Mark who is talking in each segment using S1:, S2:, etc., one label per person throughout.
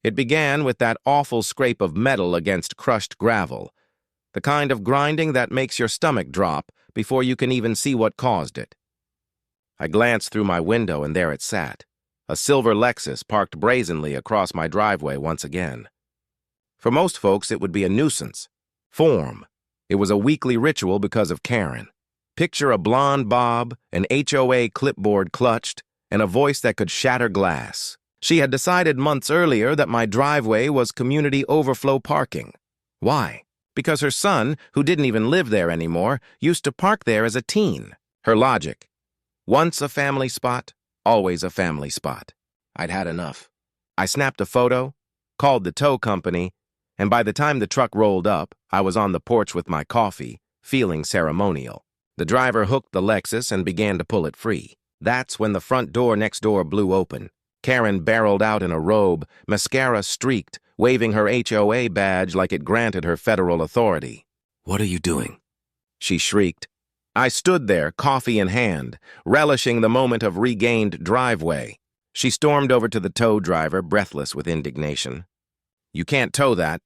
S1: It began with that awful scrape of metal against crushed gravel, the kind of grinding that makes your stomach drop before you can even see what caused it. I glanced through my window and there it sat, a silver Lexus parked brazenly across my driveway once again. For most folks, it would be a nuisance. Form. It was a weekly ritual because of Karen. Picture a blonde bob, an HOA clipboard clutched, and a voice that could shatter glass. She had decided months earlier that my driveway was community overflow parking. Why? Because her son, who didn't even live there anymore, used to park there as a teen. Her logic. Once a family spot, always a family spot. I'd had enough. I snapped a photo, called the tow company, and by the time the truck rolled up, I was on the porch with my coffee, feeling ceremonial. The driver hooked the Lexus and began to pull it free. That's when the front door next door blew open. Karen barreled out in a robe, mascara streaked, waving her HOA badge like it granted her federal authority. "What are you doing?" she shrieked. I stood there, coffee in hand, relishing the moment of regained driveway. She stormed over to the tow driver, breathless with indignation. "You can't tow that.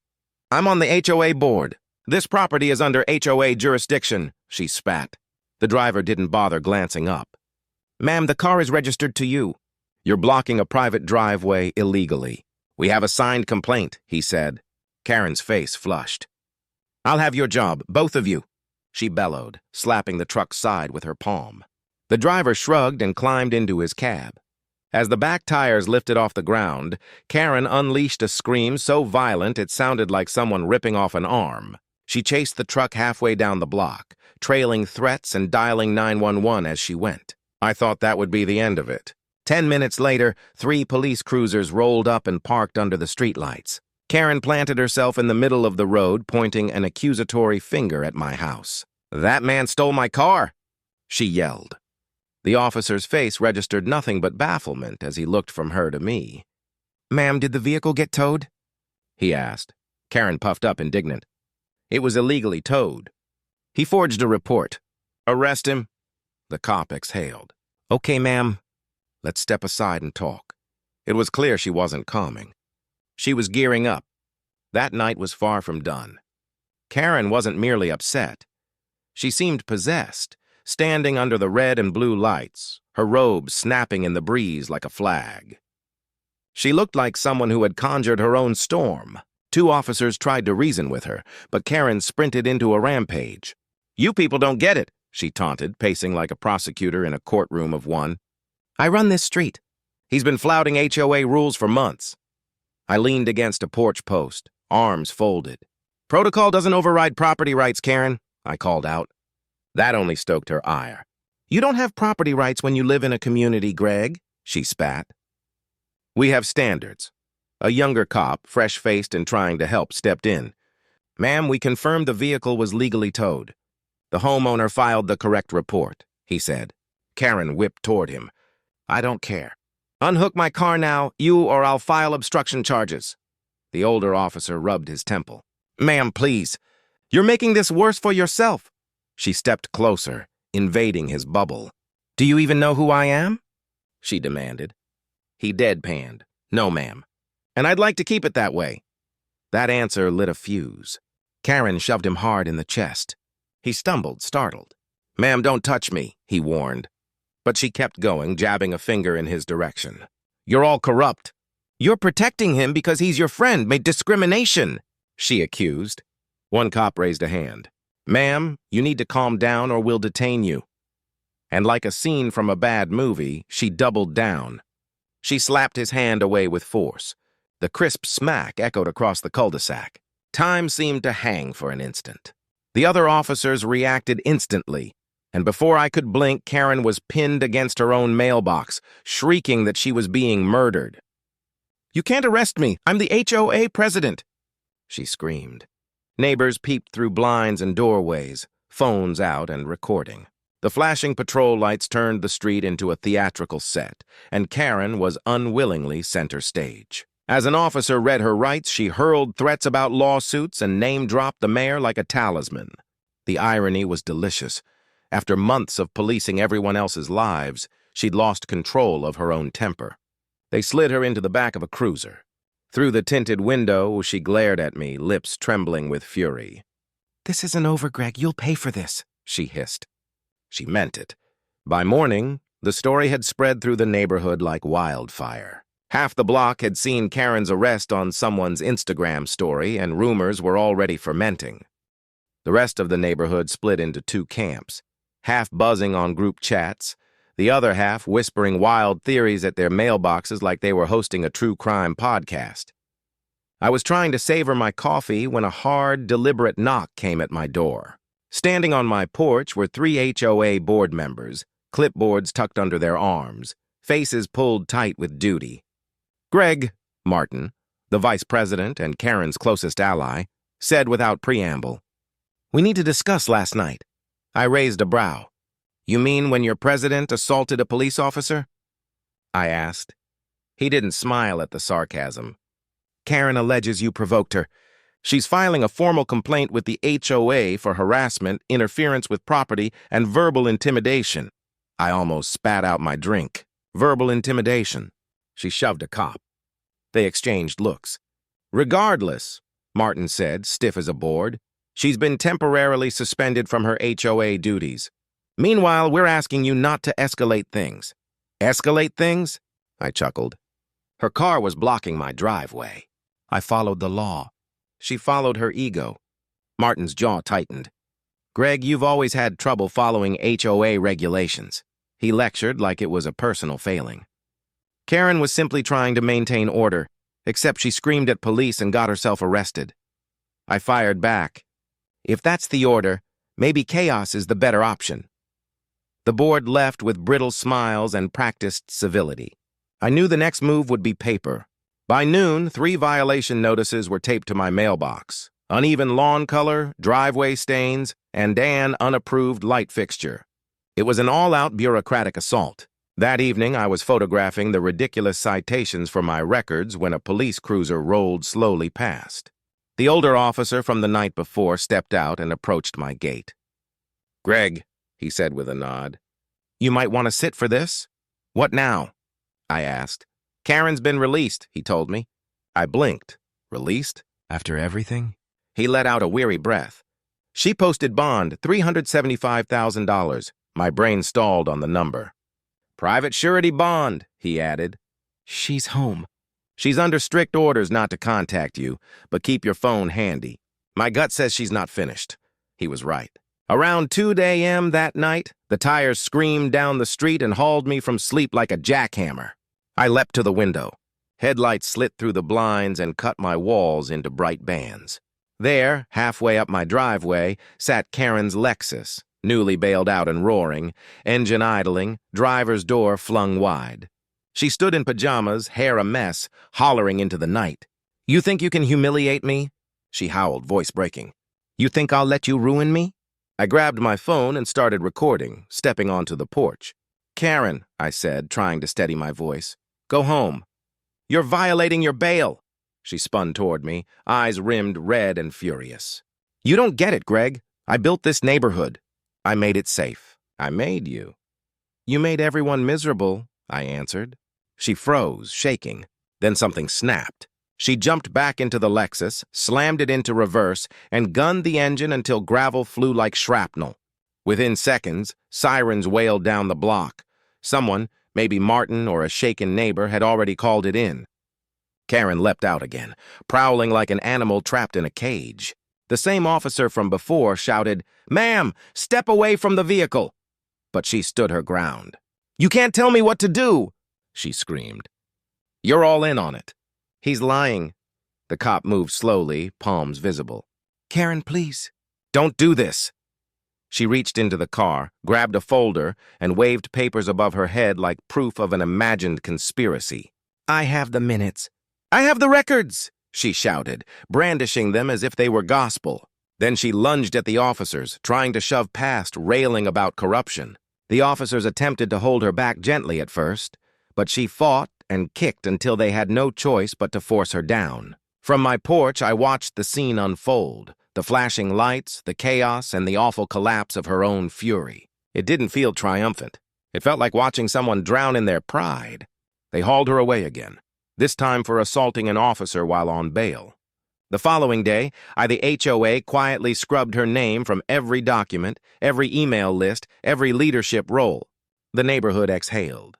S1: I'm on the HOA board. This property is under HOA jurisdiction," she spat. The driver didn't bother glancing up. "Ma'am, the car is registered to you. You're blocking a private driveway illegally. We have a signed complaint," he said. Karen's face flushed. "I'll have your job, both of you," she bellowed, slapping the truck's side with her palm. The driver shrugged and climbed into his cab. As the back tires lifted off the ground, Karen unleashed a scream so violent it sounded like someone ripping off an arm. She chased the truck halfway down the block, trailing threats and dialing 911 as she went. I thought that would be the end of it. 10 minutes later, 3 police cruisers rolled up and parked under the streetlights. Karen planted herself in the middle of the road, pointing an accusatory finger at my house. "That man stole my car!" she yelled. The officer's face registered nothing but bafflement as he looked from her to me. "Ma'am, did the vehicle get towed?" he asked. Karen puffed up, indignant. "It was illegally towed. He forged a report. Arrest him." The cop exhaled. "Okay, ma'am. Let's step aside and talk." It was clear she wasn't calming. She was gearing up. That night was far from done. Karen wasn't merely upset. She seemed possessed, standing under the red and blue lights, her robe snapping in the breeze like a flag. She looked like someone who had conjured her own storm. 2 officers tried to reason with her, but Karen sprinted into a rampage. "You people don't get it," she taunted, pacing like a prosecutor in a courtroom of one. "I run this street. He's been flouting HOA rules for months." I leaned against a porch post, arms folded. "Protocol doesn't override property rights, Karen," I called out. That only stoked her ire. "You don't have property rights when you live in a community, Greg," she spat. "We have standards." A younger cop, fresh-faced and trying to help, stepped in. "Ma'am, we confirmed the vehicle was legally towed. The homeowner filed the correct report," he said. Karen whipped toward him. "I don't care. Unhook my car now, you, or I'll file obstruction charges." The older officer rubbed his temple. "Ma'am, please. You're making this worse for yourself." She stepped closer, invading his bubble. "Do you even know who I am?" she demanded. He deadpanned. "No, ma'am. And I'd like to keep it that way." That answer lit a fuse. Karen shoved him hard in the chest. He stumbled, startled. "Ma'am, don't touch me," he warned. But she kept going, jabbing a finger in his direction. "You're all corrupt." "You're protecting him because he's your friend, made discrimination," she accused. One cop raised a hand. "Ma'am, you need to calm down or we'll detain you." And like a scene from a bad movie, she doubled down. She slapped his hand away with force. The crisp smack echoed across the cul-de-sac. Time seemed to hang for an instant. The other officers reacted instantly, and before I could blink, Karen was pinned against her own mailbox, shrieking that she was being murdered. "You can't arrest me. I'm the HOA president," she screamed. Neighbors peeped through blinds and doorways, phones out and recording. The flashing patrol lights turned the street into a theatrical set, and Karen was unwillingly center stage. As an officer read her rights, she hurled threats about lawsuits and name-dropped the mayor like a talisman. The irony was delicious. After months of policing everyone else's lives, she'd lost control of her own temper. They slid her into the back of a cruiser. Through the tinted window, she glared at me, lips trembling with fury. "This isn't over, Greg. You'll pay for this," she hissed. She meant it. By morning, the story had spread through the neighborhood like wildfire. Half the block had seen Karen's arrest on someone's Instagram story, and rumors were already fermenting. The rest of the neighborhood split into two camps, half buzzing on group chats, the other half whispering wild theories at their mailboxes like they were hosting a true crime podcast. I was trying to savor my coffee when a hard, deliberate knock came at my door. Standing on my porch were 3 HOA board members, clipboards tucked under their arms, faces pulled tight with duty. Greg, Martin, the vice president and Karen's closest ally, said without preamble, "We need to discuss last night." I raised a brow. "You mean when your president assaulted a police officer?" I asked. He didn't smile at the sarcasm. "Karen alleges you provoked her. She's filing a formal complaint with the HOA for harassment, interference with property, and verbal intimidation." I almost spat out my drink. Verbal intimidation. She shoved a cop. They exchanged looks. "Regardless," Martin said, stiff as a board, "she's been temporarily suspended from her HOA duties. Meanwhile, we're asking you not to escalate things." "Escalate things?" I chuckled. Her car was blocking my driveway. I followed the law. She followed her ego. Martin's jaw tightened. "Greg, you've always had trouble following HOA regulations." He lectured like it was a personal failing. "Karen was simply trying to maintain order, except she screamed at police and got herself arrested." I fired back. "If that's the order, maybe chaos is the better option." The board left with brittle smiles and practiced civility. I knew the next move would be paper. By noon, 3 violation notices were taped to my mailbox. Uneven lawn color, driveway stains, and an unapproved light fixture. It was an all-out bureaucratic assault. That evening, I was photographing the ridiculous citations for my records when a police cruiser rolled slowly past. The older officer from the night before stepped out and approached my gate. "Greg," he said with a nod, "you might want to sit for this." "What now?" I asked. "Karen's been released," he told me. I blinked. "Released? After everything?" He let out a weary breath. "She posted bond, $375,000. My brain stalled on the number. "Private surety bond," he added. "She's home." "She's under strict orders not to contact you, but keep your phone handy. My gut says she's not finished." He was right. Around 2 a.m. that night, the tires screamed down the street and hauled me from sleep like a jackhammer. I leapt to the window. Headlights slit through the blinds and cut my walls into bright bands. There, halfway up my driveway, sat Karen's Lexus, newly bailed out and roaring, engine idling, driver's door flung wide. She stood in pajamas, hair a mess, hollering into the night. "You think you can humiliate me?" She howled, voice breaking. "You think I'll let you ruin me?" I grabbed my phone and started recording, stepping onto the porch. "Karen," I said, trying to steady my voice, "go home. You're violating your bail." She spun toward me, eyes rimmed red and furious. "You don't get it, Greg. I built this neighborhood. I made it safe." "I made you." "You made everyone miserable," I answered. She froze, shaking. Then something snapped. She jumped back into the Lexus, slammed it into reverse, and gunned the engine until gravel flew like shrapnel. Within seconds, sirens wailed down the block. Someone, maybe Martin or a shaken neighbor, had already called it in. Karen leapt out again, prowling like an animal trapped in a cage. The same officer from before shouted, "Ma'am, step away from the vehicle!" But she stood her ground. "You can't tell me what to do!" she screamed. "You're all in on it." "He's lying." The cop moved slowly, palms visible. "Karen, please." "Don't do this." She reached into the car, grabbed a folder, and waved papers above her head like proof of an imagined conspiracy. "I have the minutes." "I have the records!" she shouted, brandishing them as if they were gospel. Then she lunged at the officers, trying to shove past, railing about corruption. The officers attempted to hold her back gently at first, but she fought and kicked until they had no choice but to force her down. From my porch, I watched the scene unfold, the flashing lights, the chaos, and the awful collapse of her own fury. It didn't feel triumphant. It felt like watching someone drown in their pride. They hauled her away again. this time for assaulting an officer while on bail. The following day, the HOA quietly scrubbed her name from every document, every email list, every leadership role. The neighborhood exhaled.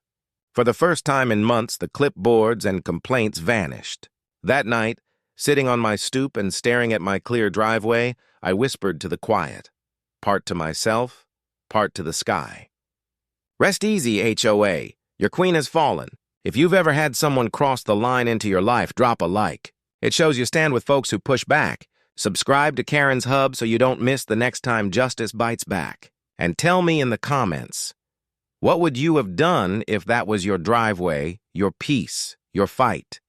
S1: For the first time in months, the clipboards and complaints vanished. That night, sitting on my stoop and staring at my clear driveway, I whispered to the quiet, part to myself, part to the sky. Rest easy, HOA. Your queen has fallen. If you've ever had someone cross the line into your life, drop a like. It shows you stand with folks who push back. Subscribe to Karen's Hub so you don't miss the next time justice bites back. And tell me in the comments, what would you have done if that was your driveway, your peace, your fight?